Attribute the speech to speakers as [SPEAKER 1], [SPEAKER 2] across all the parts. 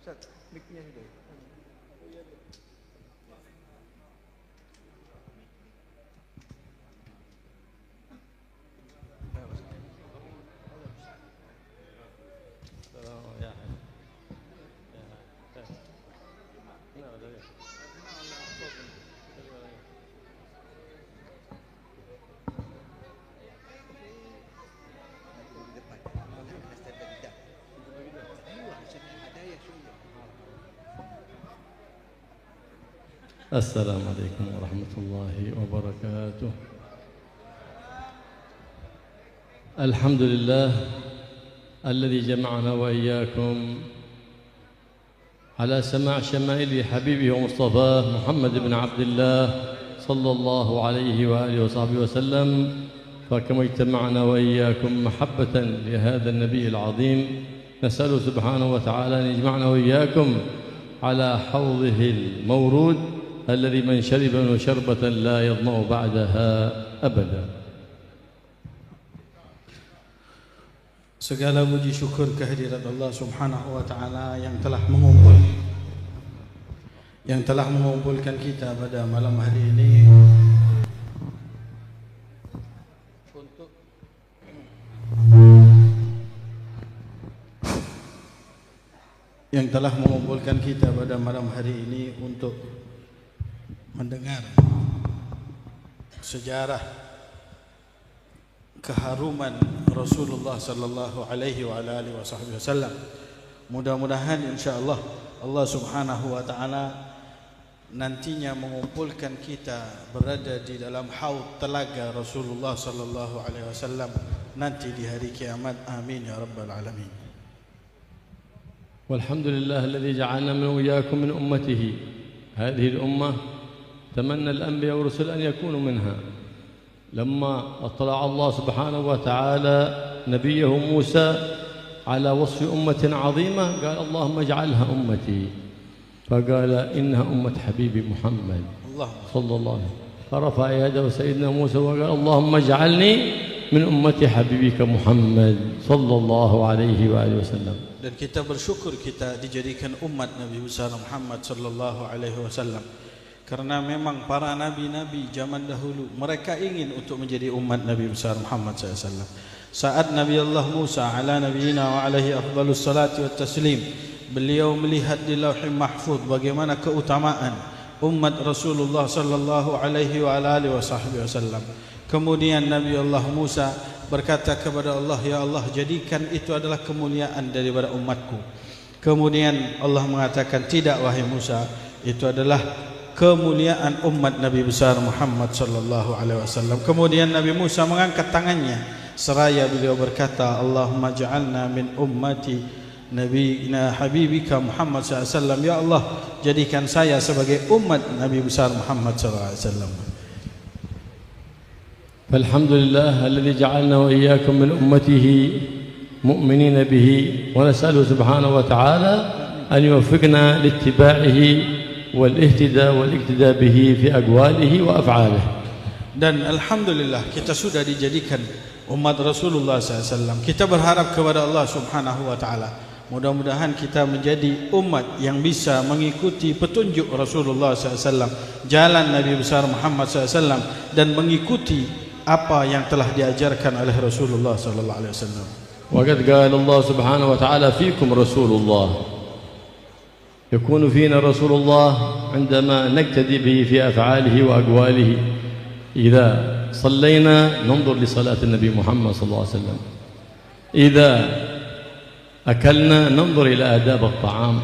[SPEAKER 1] Ustaz, mic-nya sudah.
[SPEAKER 2] السلام عليكم ورحمة الله وبركاته. الحمد لله الذي جمعنا وإياكم على سماع شمائل حبيبه ومصطفاه محمد بن عبد الله صلى الله عليه وآله وصحبه وسلم. فكما اجتمعنا وإياكم محبة لهذا النبي العظيم، نسأله سبحانه وتعالى أن يجمعنا وإياكم على حوضه المورود الذي من شرب منه شربة لا يظمأ بعدها أبدا.
[SPEAKER 3] Segala puji syukur kehadirat Allah Subhanahu wa taala yang telah mengumpulkan kita pada malam hari ini untuk mendengar sejarah keharuman Rasulullah sallallahu alaihi wa alihi wasallam. Mudah-mudahan insyaallah Allah Subhanahu wa taala nantinya mengumpulkan kita berada di dalam haud telaga Rasulullah sallallahu alaihi wasallam nanti di hari kiamat. Amin ya rabbal alamin.
[SPEAKER 2] Walhamdulillah alladzi ja'alna min وإياكم من أمته. هذه الأمة تمنى الأنبياء والرسل أن يكونوا منها. لما اطلع الله سبحانه وتعالى نبيه موسى على وصف أمة عظيمة قال اللهم اجعلها أمتي، فقال إنها أمة حبيبي محمد صلى الله عليه وسلم. فرفع يده سيدنا موسى وقال اللهم اجعلني من أمة حبيبك محمد صلى الله عليه وآله وسلم.
[SPEAKER 3] Dan kita bersyukur kita dijadikan umat Nabi besar Muhammad sallallahu alaihi wasallam. Karena memang para nabi-nabi zaman dahulu mereka ingin untuk menjadi umat Nabi besar Muhammad SAW. Saat Nabi Allah Musa ala nabiyina wa alaihi afdalus salati wat taslim, beliau melihat di Lauhul Mahfuz bagaimana keutamaan umat Rasulullah sallallahu alaihi wa alihi wasallam. Kemudian Nabi Allah Musa berkata kepada Allah, ya Allah, jadikan itu adalah kemuliaan daripada umatku. Kemudian Allah mengatakan, tidak wahai Musa, itu adalah kemuliaan umat Nabi besar Muhammad sallallahu alaihi wasallam. Kemudian Nabi Musa mengangkat tangannya seraya beliau berkata, Allahumma ja'alna min ummati nabiyina habibika Muhammad sallallahu alaihi wasallam. Ya Allah, jadikan saya sebagai umat Nabi besar Muhammad sallallahu alaihi wasallam.
[SPEAKER 2] فالحمد لله الذي جعلنا وإياكم من أمته مؤمنين به، ونسأله سبحانه وتعالى أن يوفقنا لاتباعه والاقتداء به في أقواله وأفعاله.
[SPEAKER 3] Dan alhamdulillah kita sudah dijadikan umat Rasulullah SAW. Kita berharap kepada Allah Subhanahu wa taala, mudah-mudahan kita menjadi umat yang bisa mengikuti petunjuk Rasulullah SAW, jalan Nabi besar Muhammad SAW, dan mengikuti apa yang telah diajarkan oleh Rasulullah sallallahu alaihi wasallam.
[SPEAKER 2] وقد قال الله سبحانه وتعالى فيكم رسول الله. يكون فينا رسول الله عندما نقتدي به في أفعاله وأقواله. إذا صلينا ننظر لصلاة النبي محمد صلى الله عليه وسلم. إذا أكلنا ننظر إلى آداب الطعام.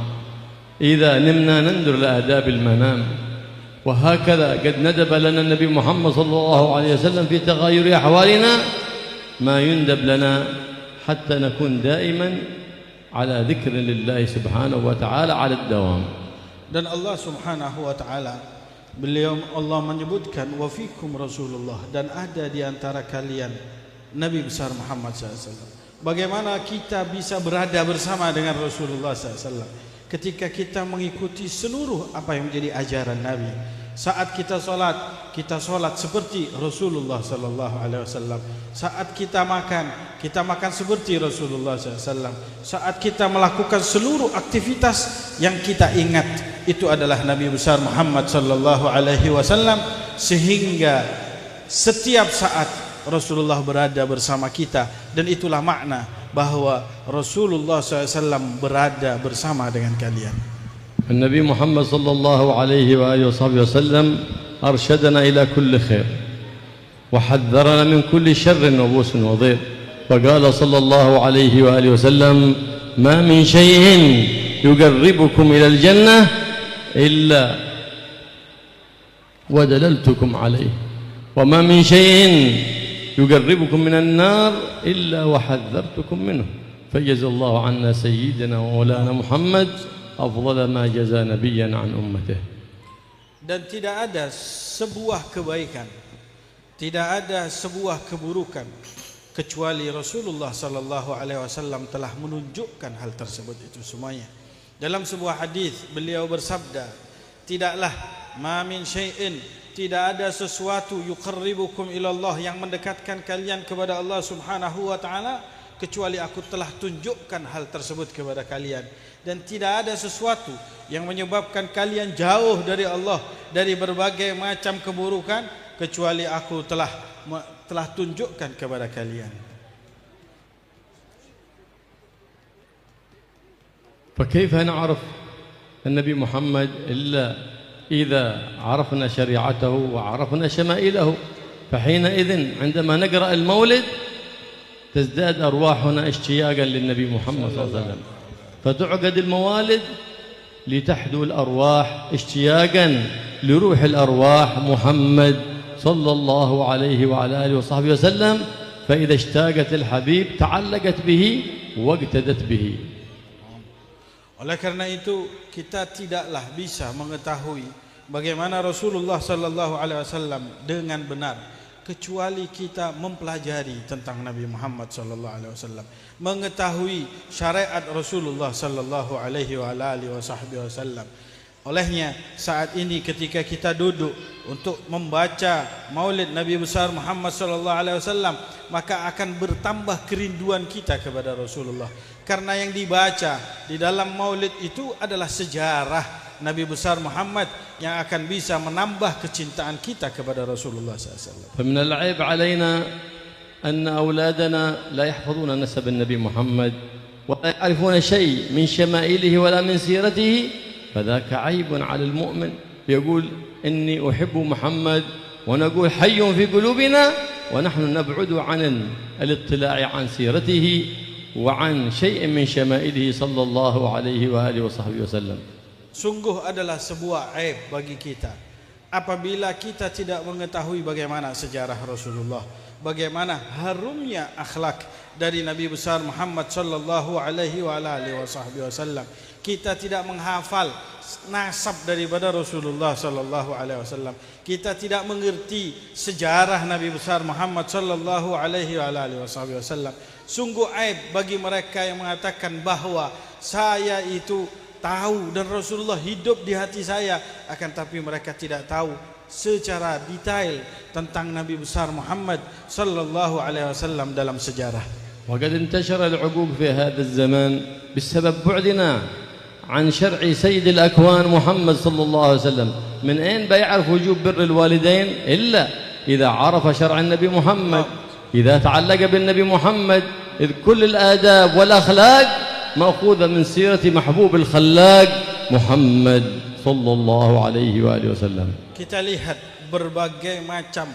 [SPEAKER 2] إذا نمنا ننظر إلى آداب المنام. وهكذا قد ندب لنا النبي محمد صلى الله عليه وسلم في تغير أحوالنا ما يندب لنا حتى نكون دائما على ذكر لله سبحانه وتعالى على الدوام.
[SPEAKER 3] Dan Allah Subhanahu wa taala, beliau Allah menyebutkan wa fikum Rasulullah, dan ada di antara kalian Nabi besar Muhammad SAW. Bagaimana kita bisa berada bersama dengan Rasulullah SAW? ketika kita mengikuti seluruh apa yang menjadi ajaran Nabi. Saat kita solat seperti Rasulullah sallallahu alaihi wasallam. Saat kita makan seperti Rasulullah sallallahu alaihi wasallam. Saat kita melakukan seluruh aktivitas yang kita ingat itu adalah Nabi besar Muhammad sallallahu alaihi wasallam, sehingga setiap saat Rasulullah berada bersama kita, dan itulah makna bahwa Rasulullah SAW berada bersama dengan kalian.
[SPEAKER 2] النبي محمد صلى الله عليه وآله وصحبه وسلم أرشدنا إلى كل خير وحذرنا من كل شر وبوس وضير، فقال صلى الله عليه وآله وسلم: ما من شيء يقربكم إلى الجنة إلا ودللتكم عليه، وما من شيء يقربكم من النار إلا وحذرتكم منه، فجزى الله عنا سيدنا ومولانا محمد أفضل ما جزى نبيا عن أمته.
[SPEAKER 3] Dan tidak ada sebuah kebaikan, tidak ada sebuah keburukan kecuali Rasulullah sallallahu alaihi wasallam telah menunjukkan hal tersebut itu semuanya. Dalam sebuah hadis beliau bersabda, tidaklah ma min syai'in, tidak ada sesuatu yuqarribukum ilallah, yang mendekatkan kalian kepada Allah Subhanahu wa taala, kecuali aku telah tunjukkan hal tersebut kepada kalian. Dan tidak ada sesuatu yang menyebabkan kalian jauh dari Allah, dari berbagai macam keburukan, kecuali aku telah tunjukkan kepada kalian.
[SPEAKER 2] فكيف نعرف النبي محمد إلا إذا عرفنا شريعته وعرفنا شمائله؟ فحينئذ عندما نقرأ المولد تزداد أرواحنا اشتياقا للنبي محمد صلى الله عليه وسلم، فتعقد الموالد لتحدو الأرواح اشتياقا لروح الأرواح محمد صلى الله عليه وعلى آله وصحبه وسلم، فإذا اشتاقت الحبيب تعلقت به واقتدت به.
[SPEAKER 3] Oleh karena itu kita tidaklah bisa mengetahui bagaimana Rasulullah sallallahu alaihi wasallam dengan benar kecuali kita mempelajari tentang Nabi Muhammad sallallahu alaihi wasallam, mengetahui syariat Rasulullah sallallahu alaihi wasallam. Olehnya saat ini ketika kita duduk untuk membaca Maulid Nabi besar Muhammad sallallahu alaihi wasallam, maka akan bertambah kerinduan kita kepada Rasulullah, karena yang dibaca di dalam Maulid itu adalah sejarah Nabi besar Muhammad yang akan bisa menambah kecintaan kita kepada Rasulullah SAW.
[SPEAKER 2] فمن العيب علينا أن أولادنا لا يحفظون نسب النبي محمد ولا يعرفون شيء من شمائله ولا من سيرته، فذاك عيب على المؤمن. يقول إني أحب محمد ونقول حي في قلوبنا ونحن نبعد عن الاطلاع عن سيرته وعن شيء من شمائله صلى الله عليه وآله وصحبه وسلم.
[SPEAKER 3] Sungguh adalah sebuah aib bagi kita apabila kita tidak mengetahui bagaimana sejarah Rasulullah, bagaimana harumnya akhlak dari Nabi besar Muhammad sallallahu alaihi wasallam. Kita tidak menghafal nasab daripada Rasulullah sallallahu alaihi wasallam. Kita tidak mengerti sejarah Nabi besar Muhammad sallallahu alaihi wasallam. Sungguh aib bagi mereka yang mengatakan bahwa saya itu tahu dan Rasulullah hidup di hati saya, akan tapi mereka tidak tahu secara detail tentang Nabi besar Muhammad sallallahu alaihi wasallam dalam sejarah.
[SPEAKER 2] وقد انتشر العقوق في هذا الزمان بسبب بعدنا عن شرع سيد الأكوان محمد صلى الله عليه وسلم. من أين بيعرف وجوب بر الوالدين إلا إذا عرف شرع النبي محمد، إذا تعلق بالنبي محمد، إذ كل الآداب والأخلاق مأخوذة من سيرة محبوب الخلاق محمد صلى الله عليه وآله وسلم.
[SPEAKER 3] Kita lihat berbagai macam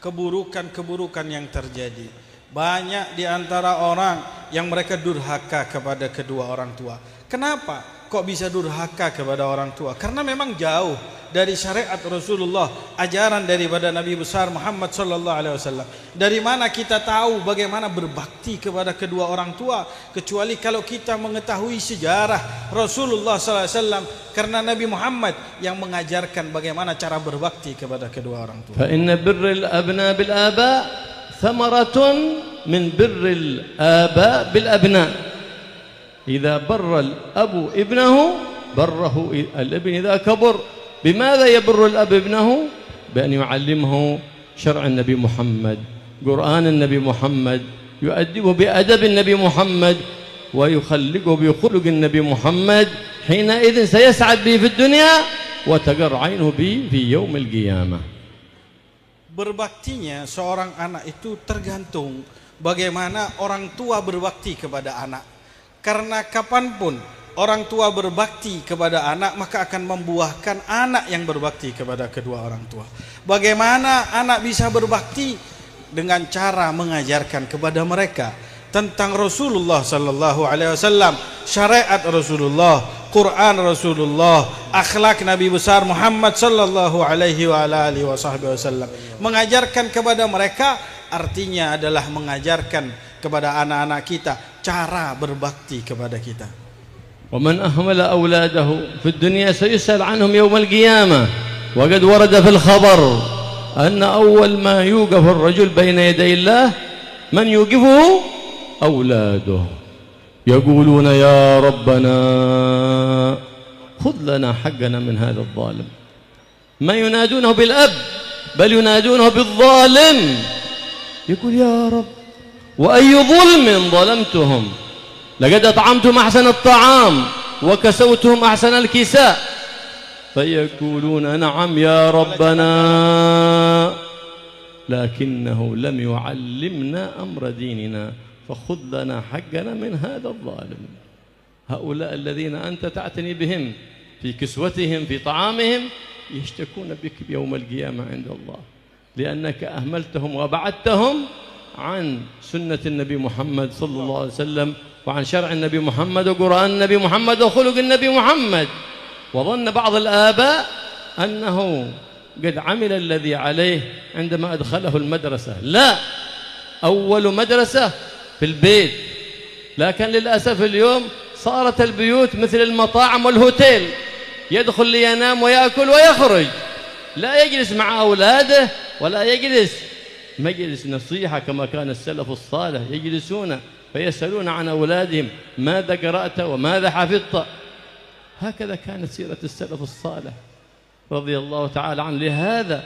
[SPEAKER 3] keburukan-keburukan yang terjadi. Banyak di antara orang yang mereka durhaka kepada kedua orang tua. Kenapa kok bisa durhaka kepada orang tua? Karena memang jauh dari syariat Rasulullah, ajaran daripada Nabi besar Muhammad sallallahu alaihi wasallam. Dari mana kita tahu bagaimana berbakti kepada kedua orang tua kecuali kalau kita mengetahui sejarah Rasulullah sallallahu alaihi wasallam, karena Nabi Muhammad yang mengajarkan bagaimana cara berbakti kepada kedua orang tua.
[SPEAKER 2] Fa inna birrul abna bil aba thamaratun min birril aba bil abna. إذا بر الأب ابنه بره الابن إذا كبر. بماذا يبر الأب ابنه؟ بأن يعلمه شرع النبي محمد، قرآن النبي محمد، يؤدبه بأدب النبي محمد، ويخلقه بخلق النبي محمد. حينئذ سيسعد به في الدنيا وتقر عينه به في يوم القيامة.
[SPEAKER 3] Berbaktinya seorang anak itu tergantung bagaimana orang tua berbakti kepada anak. Karena kapanpun orang tua berbakti kepada anak, maka akan membuahkan anak yang berbakti kepada kedua orang tua. Bagaimana anak bisa berbakti? Dengan cara mengajarkan kepada mereka tentang Rasulullah sallallahu alaihi wasallam, syariat Rasulullah, Quran Rasulullah, akhlak Nabi besar Muhammad sallallahu alaihi wasallam. Mengajarkan kepada mereka artinya adalah mengajarkan kepada anak-anak kita cara berbakti kepada kita.
[SPEAKER 2] ومن أهمل أولاده في الدنيا سيسأل عنهم يوم القيامة. وقد ورد في الخبر أن أول ما يوقف الرجل بين يدي الله من يوقفه؟ أولاده. يقولون يا ربنا خذ لنا حقنا من هذا الظالم. ما ينادونه بالأب بل ينادونه بالظالم. يقول يا رب وأي ظلم ظلمتهم؟ لقد أطعمتهم أحسن الطعام وكسوتهم أحسن الكساء. فيقولون نعم يا ربنا لكنه لم يعلمنا أمر ديننا فخذ لنا حقنا من هذا الظالم. هؤلاء الذين أنت تعتني بهم في كسوتهم في طعامهم يشتكون بك يوم القيامة عند الله، لأنك أهملتهم وبعدتهم عن سنة النبي محمد صلى الله عليه وسلم، وعن شرع النبي محمد وقرآن النبي محمد وخلق النبي محمد. وظن بعض الآباء أنه قد عمل الذي عليه عندما أدخله المدرسة. لا، أول مدرسة في البيت، لكن للأسف اليوم صارت البيوت مثل المطاعم والهوتيل، يدخل لينام ويأكل ويخرج، لا يجلس مع أولاده ولا يجلس مجلس نصيحة كما كان السلف الصالح يجلسون فيسألون عن أولادهم ماذا قرأت وماذا حفظت. هكذا كانت سيرة السلف الصالح رضي الله تعالى عنه. لهذا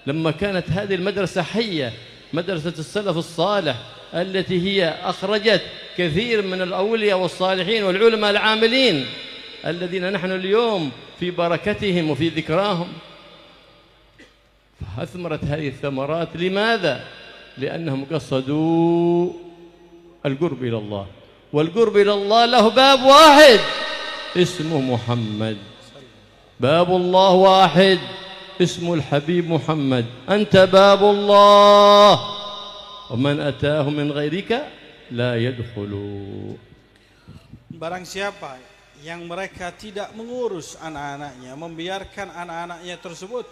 [SPEAKER 2] لما كانت هذه المدرسة حية، مدرسة السلف الصالح التي هي أخرجت كثير من الأولياء والصالحين والعلماء العاملين الذين نحن اليوم في بركتهم وفي ذكراهم، فأثمرت هذه الثمرات. لماذا؟ لأنهم قصدوا القرب إلى الله، والقرب إلى الله له باب واحد اسمه محمد. باب الله واحد اسمه الحبيب محمد. أنت باب الله ومن أتاه من غيرك لا يدخل.
[SPEAKER 3] Barang siapa yang mereka tidak mengurus anak-anaknya, membiarkan anak-anaknya tersebut,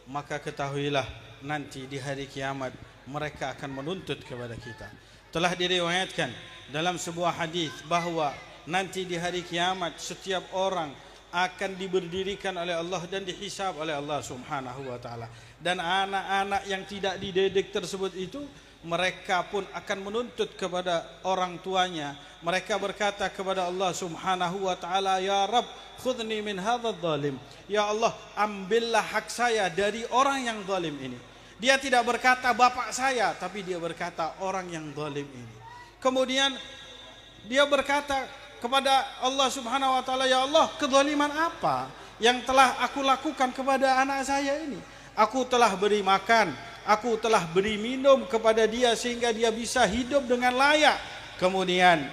[SPEAKER 3] maka ketahuilah nanti di hari kiamat mereka akan menuntut kepada kita. Telah diriwayatkan dalam sebuah hadis bahwa nanti di hari kiamat setiap orang akan diberdirikan oleh Allah dan dihisab oleh Allah Subhanahu wa taala. Dan anak-anak yang tidak dididik tersebut itu mereka pun akan menuntut kepada orang tuanya. Mereka berkata kepada Allah Subhanahu wa taala, "Ya Rabb, khudni min hadzal zalim." Ya Allah, ambillah hak saya dari orang yang zalim ini. Dia tidak berkata bapak saya, tapi dia berkata orang yang zalim ini. Kemudian dia berkata kepada Allah Subhanahu wa taala, "Ya Allah, kezaliman apa yang telah aku lakukan kepada anak saya ini? Aku telah beri makan, aku telah beri minum kepada dia sehingga dia bisa hidup dengan layak." Kemudian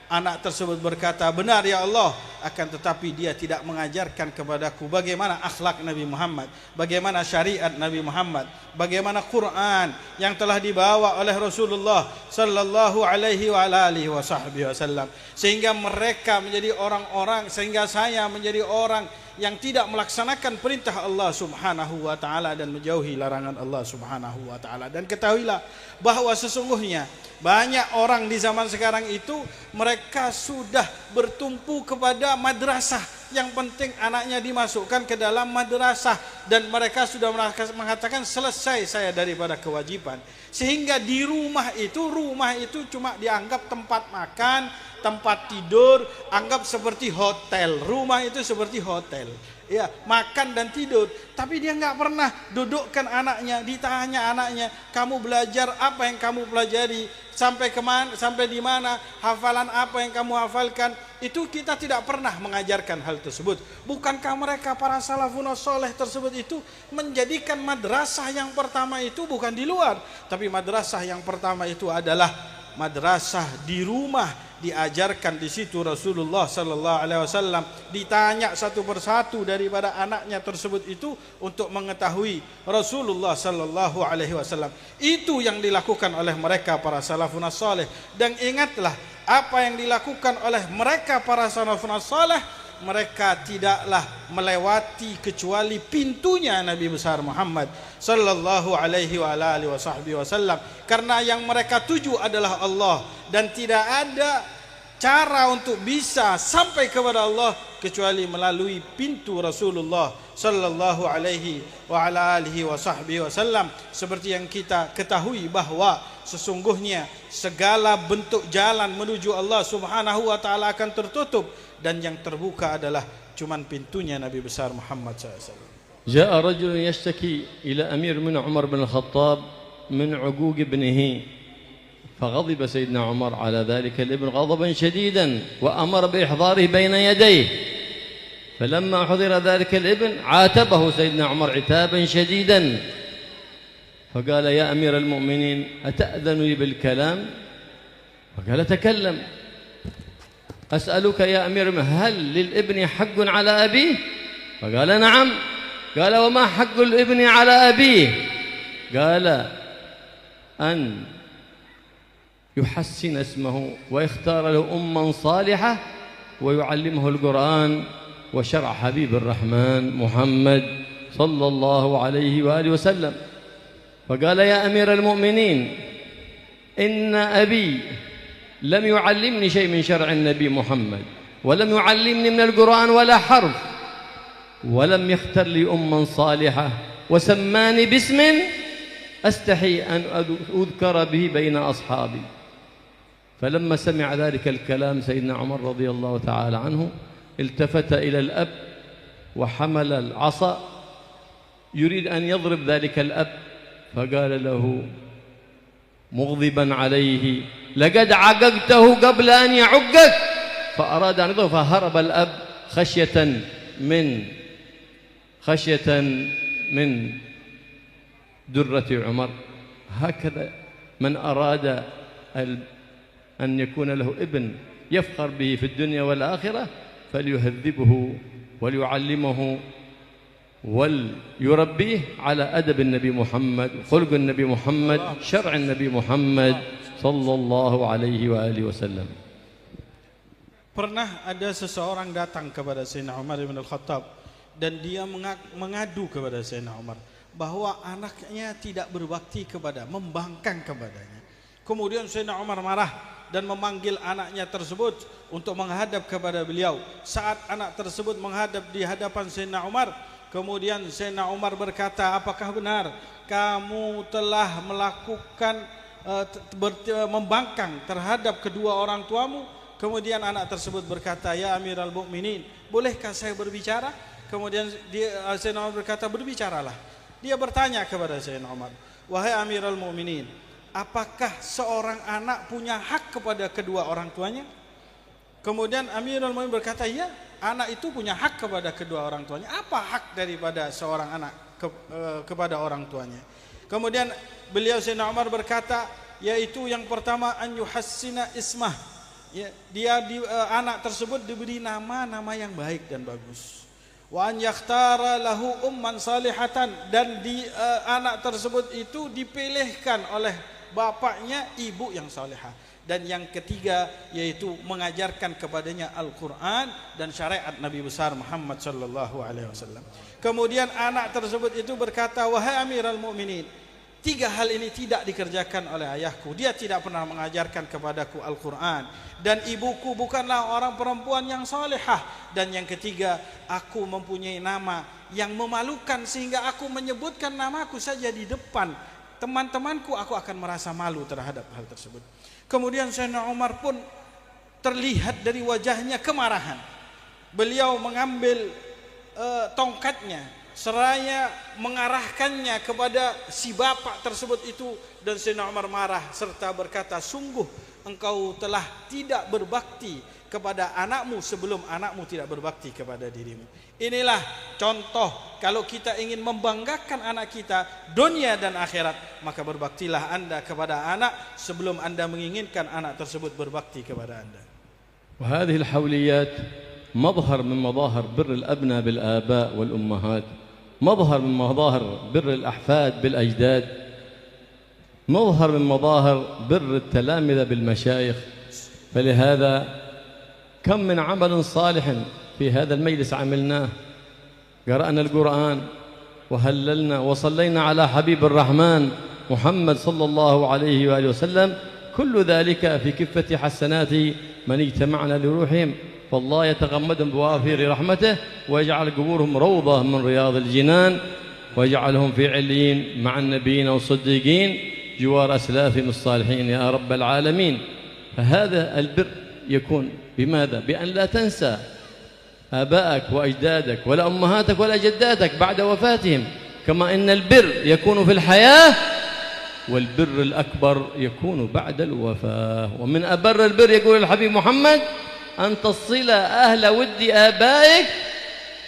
[SPEAKER 3] anak tersebut berkata, "Benar ya Allah, akan tetapi dia tidak mengajarkan kepadaku bagaimana akhlak Nabi Muhammad, bagaimana syariat Nabi Muhammad, bagaimana Quran yang telah dibawa oleh Rasulullah sallallahu alaihi wasallam." Sehingga mereka menjadi orang-orang, sehingga saya menjadi orang yang tidak melaksanakan perintah Allah Subhanahu wa taala dan menjauhi larangan Allah Subhanahu wa taala. Dan ketahuilah bahwa sesungguhnya banyak orang di zaman sekarang itu mereka sudah bertumpu kepada madrasah yang penting anaknya dimasukkan ke dalam madrasah, dan mereka sudah mengatakan selesai saya daripada kewajiban. Sehingga di rumah itu cuma dianggap tempat makan, tempat tidur, anggap seperti hotel. Rumah itu seperti hotel. Ya, makan dan tidur. Tapi dia nggak pernah dudukkan anaknya, ditanya anaknya, kamu belajar apa yang kamu pelajari, sampai kemana, sampai di mana, hafalan apa yang kamu hafalkan. Itu kita tidak pernah mengajarkan hal tersebut. Bukankah mereka para salafun soleh tersebut itu menjadikan madrasah yang pertama itu bukan di luar, tapi madrasah yang pertama itu adalah madrasah di rumah. Diajarkan di situ Rasulullah sallallahu alaihi wasallam, ditanya satu persatu daripada anaknya tersebut itu untuk mengetahui Rasulullah sallallahu alaihi wasallam. Itu yang dilakukan oleh mereka para salafun saleh. Dan ingatlah, apa yang dilakukan oleh mereka para salafun saleh, mereka tidaklah melewati kecuali pintunya Nabi besar Muhammad sallallahu alaihi wa alihi wasallam, karena yang mereka tuju adalah Allah, dan tidak ada cara untuk bisa sampai kepada Allah kecuali melalui pintu Rasulullah sallallahu alaihi wa alihi wasallam. Seperti yang kita ketahui bahwa sesungguhnya segala bentuk jalan menuju Allah Subhanahu wa taala akan tertutup, dan yang terbuka adalah cuman pintunya Nabi besar Muhammad SAW.
[SPEAKER 2] جاء رجل يشتكي إلى أمير من عمر بن الخطاب من عقوق ابنه، فغضب سيدنا عمر على ذلك الابن غضبا شديدا وأمر بإحضاره بين يديه. فلما حضر ذلك الابن عاتبه سيدنا عمر عتابا شديدا، فقال يا أمير المؤمنين أتأذن لي بالكلام؟ فقال تكلم. أسألك يا أمير المؤمنين هل للابن حق على أبيه؟ فقال نعم. قال وما حق الابن على أبيه؟ قال أن يحسن اسمه ويختار له أما صالحة ويعلمه القرآن وشرع حبيب الرحمن محمد صلى الله عليه وآله وسلم. فقال يا أمير المؤمنين إن أبي لم يعلمني شيء من شرع النبي محمد، ولم يعلمني من القرآن ولا حرف، ولم يختر لي أما صالحة، وسماني باسم أستحي أن أذكر به بين أصحابي. فلما سمع ذلك الكلام سيدنا عمر رضي الله تعالى عنه التفت إلى الأب وحمل العصا يريد أن يضرب ذلك الأب، فقال له مغضبا عليه لقد عققته قبل أن يعقك، فأراد أن يضرب، فهرب الأب خشية من درة عمر. هكذا من أراد أن يكون له ابن يفخر به في الدنيا والآخرة فليهذبه وليعلمه وليربيه على أدب النبي محمد، خلق النبي محمد، شرع النبي محمد صلى الله عليه وآله وسلم.
[SPEAKER 3] Pernah ada seseorang datang kepada Sayyidina Umar bin Al-Khattab, dan dia mengadu kepada Sayyidina Umar bahwa anaknya tidak berbakti kepada, membangkang kepadanya. Kemudian Sayyidina Umar marah dan memanggil anaknya tersebut untuk menghadap kepada beliau. Saat anak tersebut menghadap di hadapan Sayyidina Umar, kemudian Sayyidina Umar berkata, apakah benar kamu telah melakukan membangkang terhadap kedua orang tuamu? Kemudian anak tersebut berkata, ya Amirul Mukminin, bolehkah saya berbicara? Kemudian Sayyidina Umar berkata, berbicaralah. Dia bertanya kepada Sayyidina Umar, wahai Amirul Mukminin, apakah seorang anak punya hak kepada kedua orang tuanya? Kemudian Amirul Mukminin berkata, ya, anak itu punya hak kepada kedua orang tuanya. Apa hak daripada seorang anak kepada orang tuanya? Kemudian beliau Sayyidina Umar berkata, yaitu yang pertama an yuhassina ismah. Ya, anak tersebut diberi nama yang baik dan bagus. Wa an yakhtara lahu umman salihatan, dan anak tersebut itu dipilihkan oleh bapaknya ibu yang salihah. Dan yang ketiga yaitu mengajarkan kepadanya Al-Quran dan syariat Nabi besar Muhammad sallallahu alaihi wasallam. Kemudian anak tersebut itu berkata, wahai Amirul Mukminin, Tiga hal ini tidak dikerjakan oleh ayahku. Dia tidak pernah mengajarkan kepadaku Al-Quran. Dan ibuku bukanlah orang perempuan yang salihah. Dan yang ketiga, aku mempunyai nama yang memalukan sehingga aku menyebutkan namaku saja di depan teman-temanku, aku akan merasa malu terhadap hal tersebut. Kemudian Sayyidina Umar pun terlihat dari wajahnya kemarahan. Beliau mengambil tongkatnya seraya mengarahkannya kepada si bapak tersebut itu, dan Sayyidina Umar marah serta berkata, sungguh engkau telah tidak berbakti kepada anakmu sebelum anakmu tidak berbakti kepada dirimu. Inilah contoh kalau kita ingin membanggakan anak kita dunia dan akhirat, maka berbaktilah Anda kepada anak sebelum Anda menginginkan anak tersebut berbakti kepada Anda.
[SPEAKER 2] وهذه الحوليات مظهر من مظاهر بر الأبناء بالآباء والأمهات، مظهر من مظاهر بر الأحفاد بالأجداد، مظهر من مظاهر بر التلامذة بالمشايخ. فلهذا كم من عمل صالح في هذا المجلس عملناه، قرأنا القرآن وهللنا وصلينا على حبيب الرحمن محمد صلى الله عليه وآله وسلم، كل ذلك في كفة حسنات من اجتمعنا لروحهم، فالله يتغمدهم بوافر رحمته ويجعل قبورهم روضة من رياض الجنان، ويجعلهم في عليين مع النبيين والصديقين جوار أسلافهم الصالحين يا رب العالمين. فهذا البر يكون بماذا؟ بأن لا تنسى آبائك وأجدادك ولا أمهاتك ولا جداتك بعد وفاتهم، كما إن البر يكون في الحياة والبر الأكبر يكون بعد الوفاة. ومن أبر البر يقول الحبيب محمد أن تصل أهل ود آبائك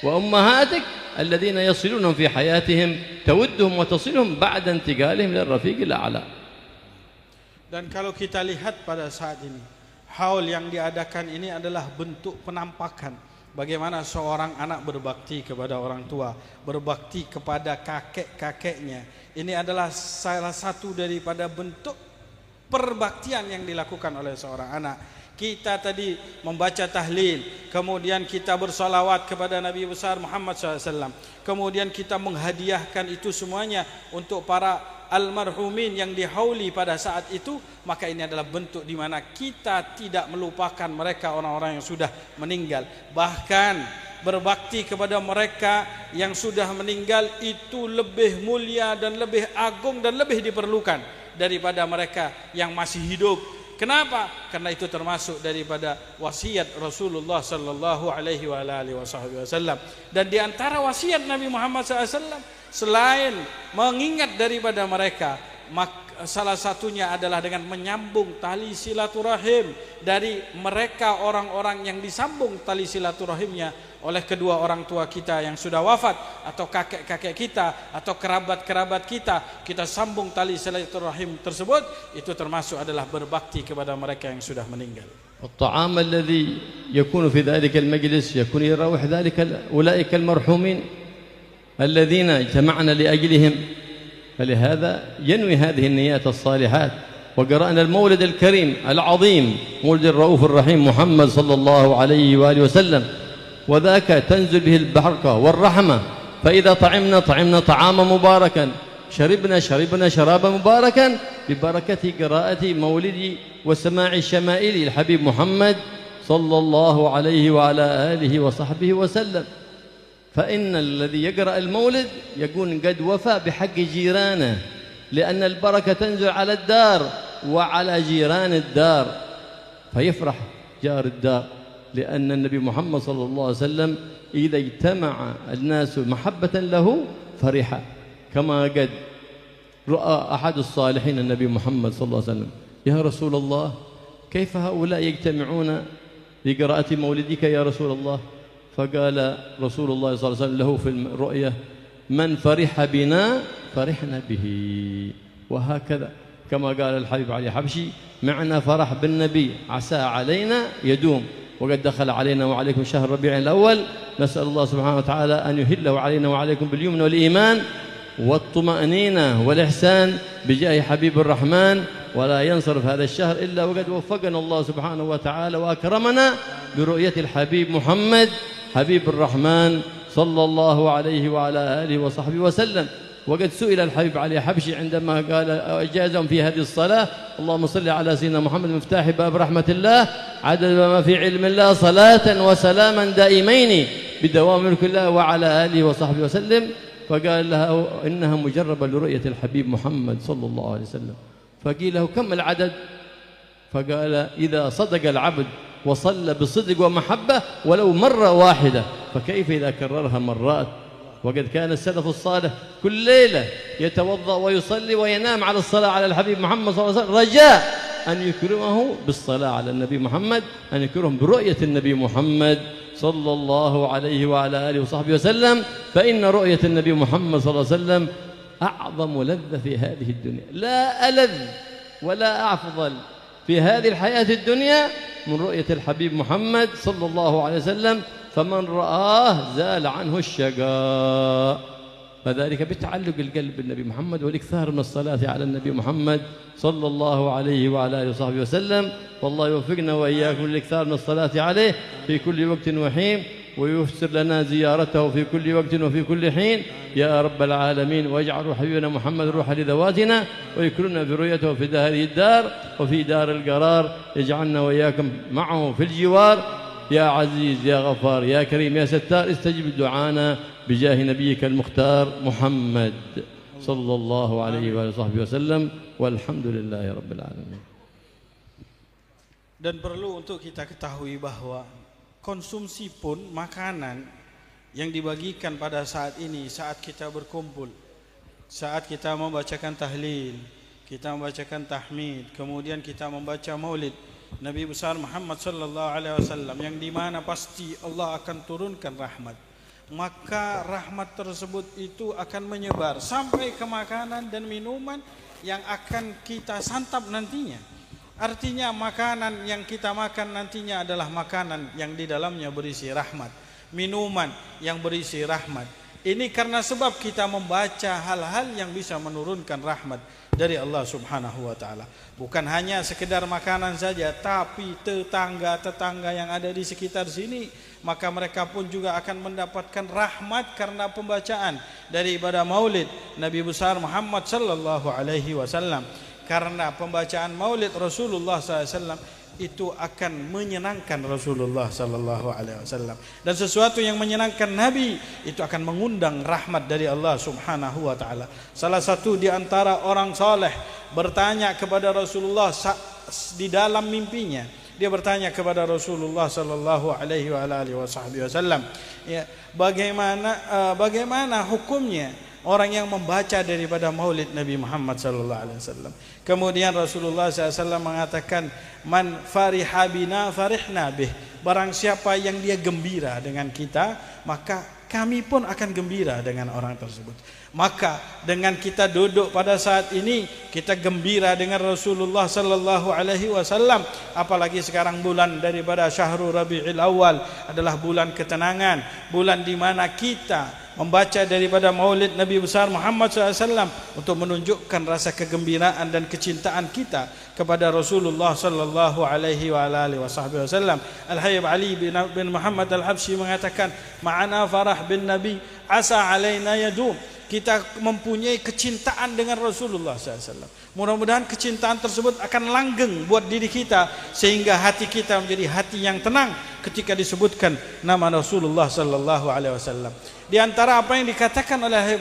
[SPEAKER 2] وأمهاتك الذين يصلونهم في حياتهم، تودهم وتصلهم بعد انتقالهم للرفيق الأعلى.
[SPEAKER 3] Dan kalau kita lihat pada saat ini, haul yang diadakan ini adalah bentuk penampakan bagaimana seorang anak berbakti kepada orang tua, berbakti kepada kakek-kakeknya. Ini adalah salah satu daripada bentuk perbaktian yang dilakukan oleh seorang anak. Kita tadi membaca tahlil, kemudian kita bersolawat kepada Nabi besar Muhammad SAW, kemudian kita menghadiahkan itu semuanya untuk para almarhumin yang dihauli pada saat itu, maka ini adalah bentuk di mana kita tidak melupakan mereka orang-orang yang sudah meninggal. Bahkan berbakti kepada mereka yang sudah meninggal itu lebih mulia dan lebih agung dan lebih diperlukan daripada mereka yang masih hidup. Kenapa? Karena itu termasuk daripada wasiat Rasulullah sallallahu alaihi wasallam. Dan di antara wasiat Nabi Muhammad SAW selain mengingat daripada mereka, salah satunya adalah dengan menyambung tali silaturahim dari mereka orang-orang yang disambung tali silaturahimnya oleh kedua orang tua kita yang sudah wafat, atau kakek-kakek kita atau kerabat-kerabat kita, kita sambung tali silaturahim tersebut. Itu termasuk adalah berbakti kepada mereka yang sudah meninggal.
[SPEAKER 2] الطعام الذي يكون في ذلك المجلس يكون يروح ذلك أولئك المرحومين الذين اجتمعنا لأجلهم. فلهذا ينوي هذه النيات الصالحات. وقرأنا المولد الكريم العظيم مولد الرؤوف الرحيم محمد صلى الله عليه وآله وسلم، وذاك تنزل به البركة والرحمة. فإذا طعمنا طعاما مباركا، شربنا شرابا مباركا ببركة قراءة مولد وسماع الشمائل الحبيب محمد صلى الله عليه وعلى آله وصحبه وسلم. فإن الذي يقرأ المولد يكون قد وفى بحق جيرانه، لأن البركة تنزل على الدار وعلى جيران الدار، فيفرح جار الدار، لأن النبي محمد صلى الله عليه وسلم إذا اجتمع الناس محبة له فرح، كما قد رأى أحد الصالحين النبي محمد صلى الله عليه وسلم: يا رسول الله كيف هؤلاء يجتمعون لقراءة مولدك يا رسول الله؟ فقال رسول الله صلى الله عليه وسلم له في الرؤية: من فرح بنا فرحنا به. وهكذا كما قال الحبيب علي حبشي: معنا فرح بالنبي عسى علينا يدوم، وقد دخل علينا وعليكم شهر ربيع الأول، نسأل الله سبحانه وتعالى أن يهله علينا وعليكم باليمن والإيمان والطمأنينة والإحسان بجاه حبيب الرحمن، ولا ينصرف هذا الشهر إلا وقد وفقنا الله سبحانه وتعالى وأكرمنا برؤية الحبيب محمد حبيب الرحمن صلى الله عليه وعلى آله وصحبه وسلم. وقد سئل الحبيب علي حبشي عندما قال أجازهم في هذه الصلاة اللهم صل على سيدنا محمد مفتاح باب رحمة الله عدد ما في علم الله صلاة وسلاما دائمين بدوام ملك الله وعلى آله وصحبه وسلم. فقال لها إنها مجربة لرؤية الحبيب محمد صلى الله عليه وسلم. فقيل له كم العدد؟ فقال إذا صدق العبد وصلى بصدق ومحبة ولو مرة واحدة فكيف إذا كررها مرات. وقد كان السلف الصالح كل ليلة يتوضأ ويصلي وينام على الصلاة على الحبيب محمد صلى الله عليه وسلم رجاء أن يكرمه بالصلاة على النبي محمد، أن يكرمهم برؤية النبي محمد صلى الله عليه وعلى آله وصحبه وسلم. فإن رؤية النبي محمد صلى الله عليه وسلم أعظم لذة في هذه الدنيا، لا ألذ ولا أفضل في هذه الحياة الدنيا من رؤية الحبيب محمد صلى الله عليه وسلم. فمن رآه زال عنه الشقاء، فذلك بتعلق القلب بالنبي محمد والإكثار من الصلاة على النبي محمد صلى الله عليه وعلى آله وصحبه وسلم. والله يوفقنا وإياكم للإكثار من الصلاة عليه في كل وقت وحين، وييسر لنا زيارته في كل وقت وفي كل حين يا رب العالمين. واجعل حبيبنا محمد روح لذواتنا ويكرمنا برؤيته في هذه الدار وفي دار القرار. يجعلنا وإياكم معه في الجوار يا عزيز يا غفار يا كريم يا ستار. استجب دعانا بجاه نبيك المختار محمد صلى الله عليه وصحبه وسلم. والحمد لله رب العالمين.
[SPEAKER 3] Dan perlu untuk kita ketahui bahwa konsumsi pun makanan yang dibagikan pada saat ini, saat kita berkumpul, saat kita membacakan tahlil, kita membacakan tahmid, kemudian kita membaca maulid Nabi besar Muhammad sallallahu alaihi wasallam, yang di mana pasti Allah akan turunkan rahmat, maka rahmat tersebut itu akan menyebar sampai ke makanan dan minuman yang akan kita santap nantinya. Artinya makanan yang kita makan nantinya adalah makanan yang di dalamnya berisi rahmat, minuman yang berisi rahmat. Ini karena sebab kita membaca hal-hal yang bisa menurunkan rahmat dari Allah Subhanahu wa taala. Bukan hanya sekedar makanan saja, tapi tetangga-tetangga yang ada di sekitar sini, maka mereka pun juga akan mendapatkan rahmat karena pembacaan dari ibadah maulid Nabi besar Muhammad sallallahu alaihi wasallam. Karena pembacaan maulid Rasulullah sallallahu alaihi wasallam itu akan menyenangkan Rasulullah sallallahu alaihi wasallam, dan sesuatu yang menyenangkan Nabi itu akan mengundang rahmat dari Allah Subhanahu wa taala. Salah satu di antara orang saleh bertanya kepada Rasulullah di dalam mimpinya. Dia bertanya kepada Rasulullah sallallahu alaihi wasallam, ya, bagaimana hukumnya orang yang membaca daripada maulid Nabi Muhammad sallallahu alaihi wasallam. Kemudian Rasulullah SAW mengatakan, man fariha bina farihna bih. Barang siapa yang dia gembira dengan kita, maka kami pun akan gembira dengan orang tersebut. Maka dengan kita duduk pada saat ini, kita gembira dengan Rasulullah sallallahu alaihi wasallam, apalagi sekarang bulan daripada Syahrul Rabiul Awal adalah bulan ketenangan, bulan di mana kita membaca daripada maulid Nabi besar Muhammad SAW untuk menunjukkan rasa kegembiraan dan kecintaan kita kepada Rasulullah sallallahu alaihi wasallam. Al-Habib Ali bin Muhammad Al-Habsyi mengatakan, ma'ana farah bin Nabi asa alaina yadum. Kita mempunyai kecintaan dengan Rasulullah SAW. Mudah-mudahan kecintaan tersebut akan langgeng buat diri kita, sehingga hati kita menjadi hati yang tenang ketika disebutkan nama Rasulullah sallallahu alaihi wasallam. Di antara apa yang dikatakan oleh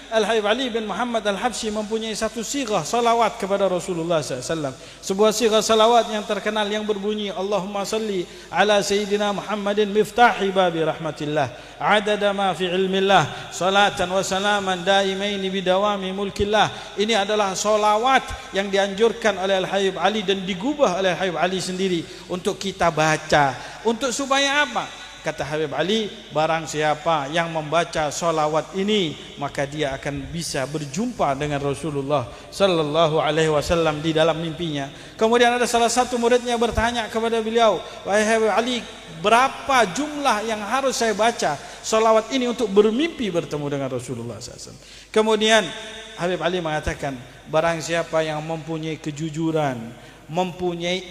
[SPEAKER 3] Al-Habib Ali bin Muhammad Al-Habsyi mempunyai satu sighah salawat kepada Rasulullah SAW. Sebuah sighah salawat yang terkenal yang berbunyi, Allahumma salli ala Sayyidina Muhammadin miftahi babi rahmatillah adada ma fi ilmillah salatan wa salaman daimaini bidawami mulkillah. Ini adalah salawat yang dianjurkan oleh Al-Habib Ali dan digubah oleh Al-Habib Ali sendiri untuk kita baca. Untuk supaya apa? Kata Habib Ali, barang siapa yang membaca solawat ini, maka dia akan bisa berjumpa dengan Rasulullah sallallahu alaihi wasallam di dalam mimpinya. Kemudian ada salah satu muridnya bertanya kepada beliau, wahai Habib Ali, berapa jumlah yang harus saya baca solawat ini untuk bermimpi bertemu dengan Rasulullah SAW? Kemudian Habib Ali mengatakan, barang siapa yang mempunyai kejujuran, mempunyai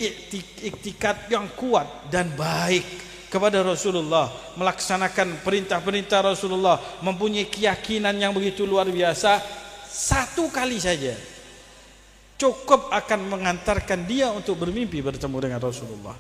[SPEAKER 3] iktikad yang kuat dan baik, kepada Rasulullah, melaksanakan perintah-perintah Rasulullah, mempunyai keyakinan yang begitu luar biasa, satu kali saja cukup akan mengantarkan dia untuk bermimpi bertemu dengan Rasulullah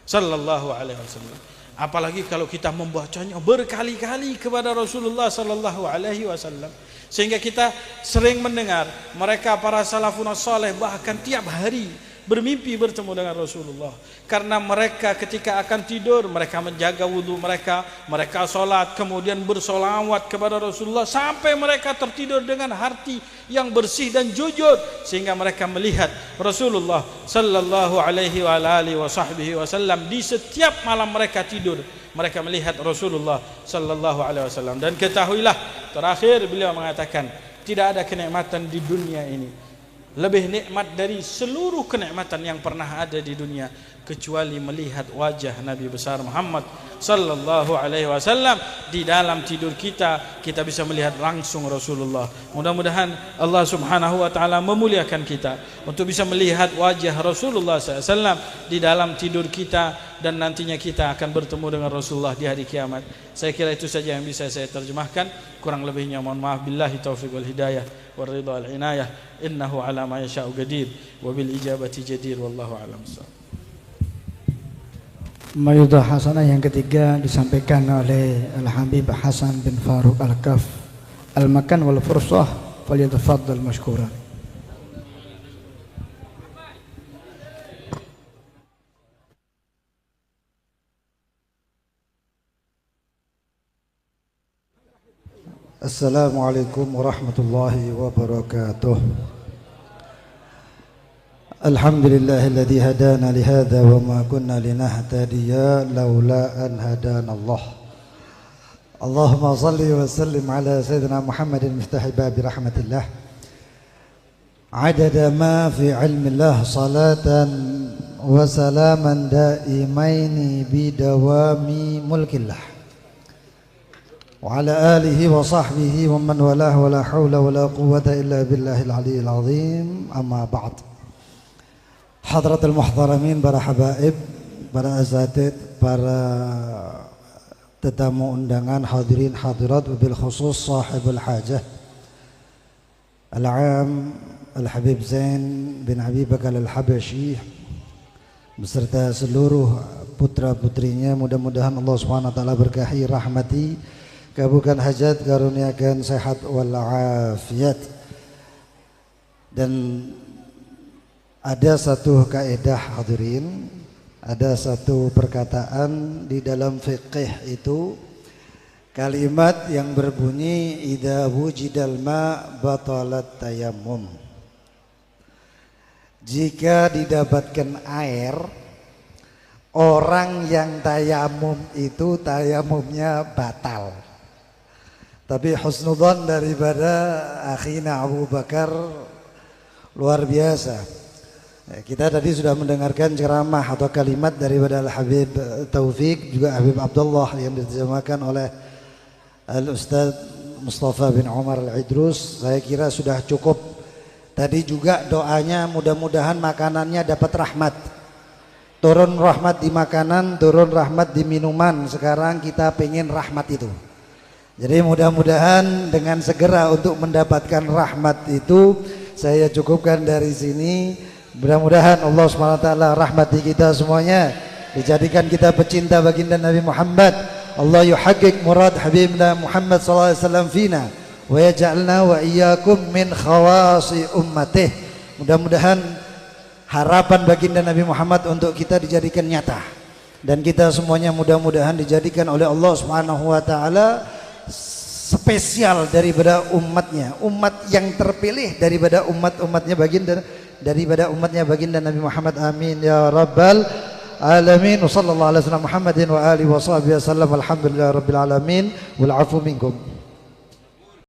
[SPEAKER 3] sallallahu alaihi wasallam. Apalagi kalau kita membacanya berkali-kali kepada Rasulullah sallallahu alaihi wasallam, sehingga kita sering mendengar mereka para salafun saleh bahkan tiap hari bermimpi bertemu dengan Rasulullah. Karena mereka ketika akan tidur, mereka menjaga wudhu mereka, mereka solat, kemudian bersolawat kepada Rasulullah sampai mereka tertidur dengan hati yang bersih dan jujur, sehingga mereka melihat Rasulullah sallallahu alaihi wasallam di setiap malam mereka tidur. Mereka melihat Rasulullah sallallahu alaihi wasallam. Dan ketahuilah, terakhir beliau mengatakan, tidak ada kenikmatan di dunia ini lebih nikmat dari seluruh kenikmatan yang pernah ada di dunia kecuali melihat wajah Nabi besar Muhammad sallallahu alaihi wasallam. Di dalam tidur kita bisa melihat langsung Rasulullah. Mudah-mudahan Allah Subhanahu wa taala memuliakan kita untuk bisa melihat wajah Rasulullah SAW di dalam tidur kita, dan nantinya kita akan bertemu dengan Rasulullah di hari kiamat. Saya kira itu saja yang bisa saya terjemahkan. Kurang lebihnya mohon maaf. Billahi taufiq wal hidayah wal ridha wal inayah. Innahu ala ma yasha'u qadir wa bil ijabati jadir wallahu a'lam.
[SPEAKER 1] Mayudah hasanah yang ketiga disampaikan oleh Al-Habib Hasan bin Faruq Al-Kaf. Al-makan wal fursah falyatafaddal mashkuran. Assalamualaikum warahmatullahi wabarakatuh. Alhamdulillahilladzi hadana lihadza wa ma kunna linahtadiya laula an hadana Allah. Allahumma shalli wa sallim ala sayyidina Muhammadin miftahi babi rahmatillah. Adada ma fi ilmillah salatan wa salaman daimaini bidawami mulkillah. Wa ala alihi wa sahbihi wa man walah wa la hawla wa la quwwata illa billahil aliyyil azim. Amma ba'd. Hadratul muhtaramin, para habaib, para asatid, para tetamu undangan, hadirin hadirat, wabil khusus sahibul hajah Al-Am Al-Habib Zain bin Abi Bakar Al-Habashi beserta seluruh putra-putrinya, mudah-mudahan Allah SWT berkahi, rahmati, kabulkan hajat, karuniakan sehat wal afiat. Dan ada satu kaidah hadirin, ada satu perkataan di dalam fiqih itu, kalimat yang berbunyi idza wujidal ma batalat tayammum. Jika didapatkan air, orang yang tayamum itu tayamumnya batal. Tapi husnudzon daripada akhina Abu Bakar luar biasa. Kita tadi sudah mendengarkan ceramah atau kalimat daripada Al-Habib Taufik, juga Habib Abdullah yang diterjemahkan oleh Al-Ustaz Mustafa bin Umar Al-Idrus. Saya kira sudah cukup. Tadi juga doanya mudah-mudahan makanannya dapat rahmat. Turun rahmat di makanan, turun rahmat di minuman. Sekarang kita pengen rahmat itu. Jadi mudah-mudahan dengan segera untuk mendapatkan rahmat itu, saya cukupkan dari sini. Mudah-mudahan Allah SWT rahmati kita semuanya, dijadikan kita pecinta baginda Nabi Muhammad. Allah yuhaqqiq murad habibna Muhammad SAW fina wa yaj'alna wa iyyakum min khawasi ummatih. Mudah-mudahan harapan baginda Nabi Muhammad untuk kita dijadikan nyata, dan kita semuanya mudah-mudahan dijadikan oleh Allah SWT spesial daripada umatnya, umat yang terpilih daripada umat-umatnya baginda, daripada umatnya baginda Nabi Muhammad. Amin ya rabbal alamin. Wa sallallahu alaihi wasallam Muhammadin wa alihi wa sahbihi wasallam. Alhamdulillah rabbil alamin wal afu minkum.